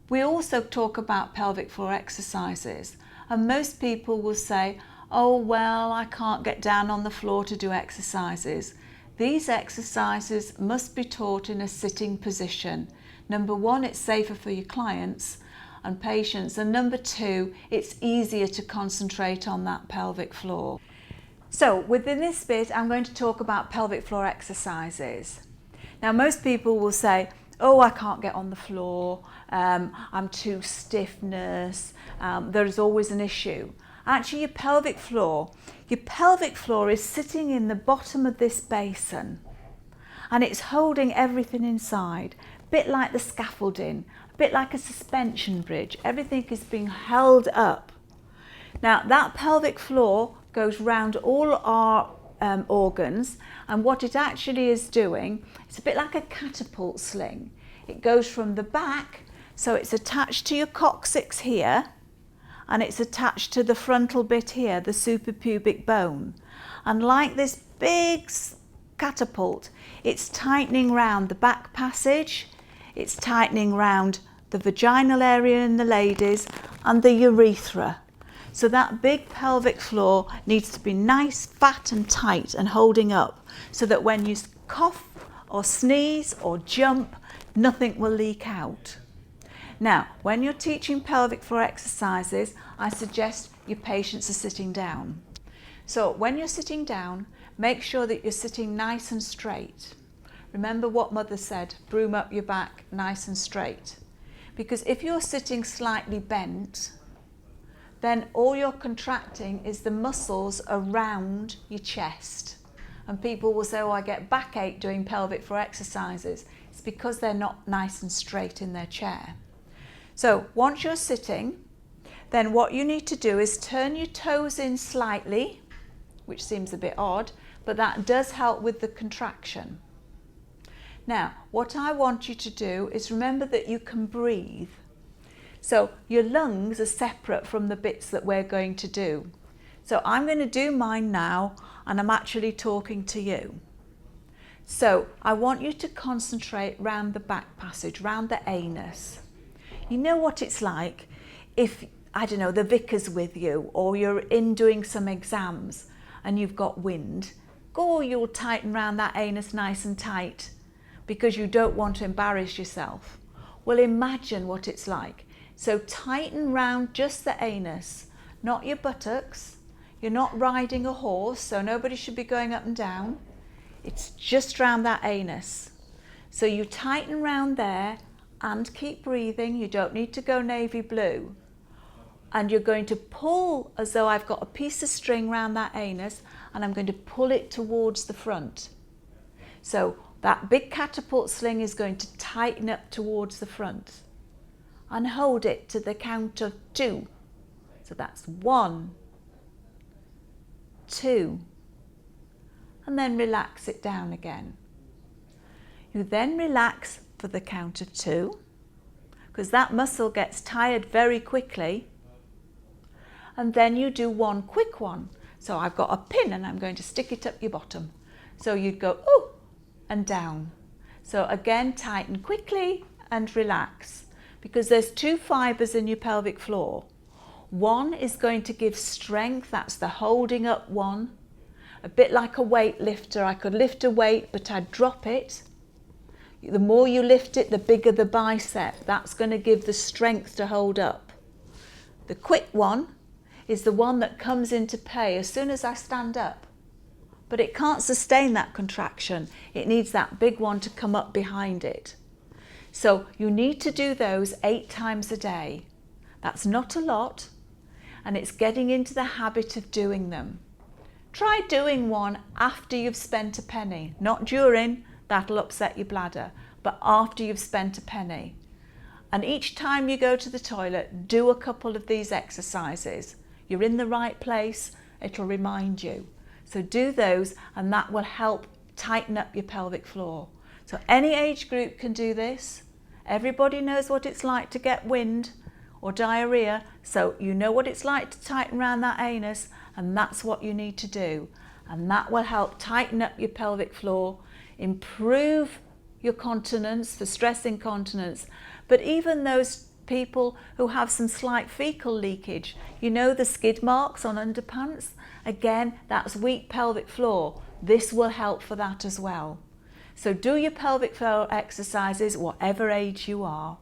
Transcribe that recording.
We also talk about pelvic floor exercises, and most people will say, oh well, I can't get down on the floor to do exercises. These exercises must be taught in a sitting position. Number one, it's safer for your clients and patients, and number two, it's easier to concentrate on that pelvic floor. So within this bit, I'm going to talk about pelvic floor exercises. Now most people will say, oh, I can't get on the floor, I'm too stiffness, there's always an issue. Actually, your pelvic floor is sitting in the bottom of this basin, and it's holding everything inside, a bit like the scaffolding, a bit like a suspension bridge. Everything is being held up. Now that pelvic floor goes round all our organs, and what it actually is doing, it's a bit like a catapult sling. It goes from the back, so it's attached to your coccyx here, and it's attached to the frontal bit here, the suprapubic bone. And like this big catapult, it's tightening round the back passage, it's tightening round the vaginal area in the ladies and the urethra. So that big pelvic floor needs to be nice, fat and tight and holding up, so that when you cough or sneeze or jump, nothing will leak out. Now, when you're teaching pelvic floor exercises, I suggest your patients are sitting down. So when you're sitting down, make sure that you're sitting nice and straight. Remember what Mother said, broom up your back nice and straight. Because if you're sitting slightly bent, then all you're contracting is the muscles around your chest. And people will say, oh, I get backache doing pelvic floor exercises. It's because they're not nice and straight in their chair. So once you're sitting, then what you need to do is turn your toes in slightly, which seems a bit odd, but that does help with the contraction. Now, what I want you to do is remember that you can breathe. So your lungs are separate from the bits that we're going to do. So I'm going to do mine now, and I'm actually talking to you. So I want you to concentrate round the back passage, round the anus. You know what it's like if, I don't know, the vicar's with you, or you're in doing some exams and you've got wind. Go, you'll tighten round that anus nice and tight because you don't want to embarrass yourself. Well, imagine what it's like. So tighten round just the anus, not your buttocks. You're not riding a horse, so nobody should be going up and down. It's just round that anus. So you tighten round there and keep breathing. You don't need to go navy blue. And you're going to pull as though I've got a piece of string round that anus, and I'm going to pull it towards the front. So that big catapult sling is going to tighten up towards the front. And hold it to the count of 2. So that's 1, 2, and then relax it down again. You then relax for the count of 2, because that muscle gets tired very quickly. And then you do one quick one. So I've got a pin and I'm going to stick it up your bottom. So you'd go, ooh, and down. So again, tighten quickly and relax, because there's 2 fibers in your pelvic floor. One is going to give strength, that's the holding up one. A bit like a weight lifter. I could lift a weight, but I'd drop it. The more you lift it, the bigger the bicep. That's going to give the strength to hold up. The quick one is the one that comes into play as soon as I stand up. But it can't sustain that contraction. It needs that big one to come up behind it. So you need to do those 8 times a day. That's not a lot, and it's getting into the habit of doing them. Try doing one after you've spent a penny, not during, that'll upset your bladder, but after you've spent a penny. And each time you go to the toilet, do a couple of these exercises. You're in the right place, it'll remind you. So do those, and that will help tighten up your pelvic floor. So any age group can do this. Everybody knows what it's like to get wind or diarrhea, so you know what it's like to tighten around that anus, and that's what you need to do. And that will help tighten up your pelvic floor, improve your continence, for stress incontinence. But even those people who have some slight fecal leakage. You know the skid marks on underpants? Again, that's weak pelvic floor. This will help for that as well. So do your pelvic floor exercises whatever age you are.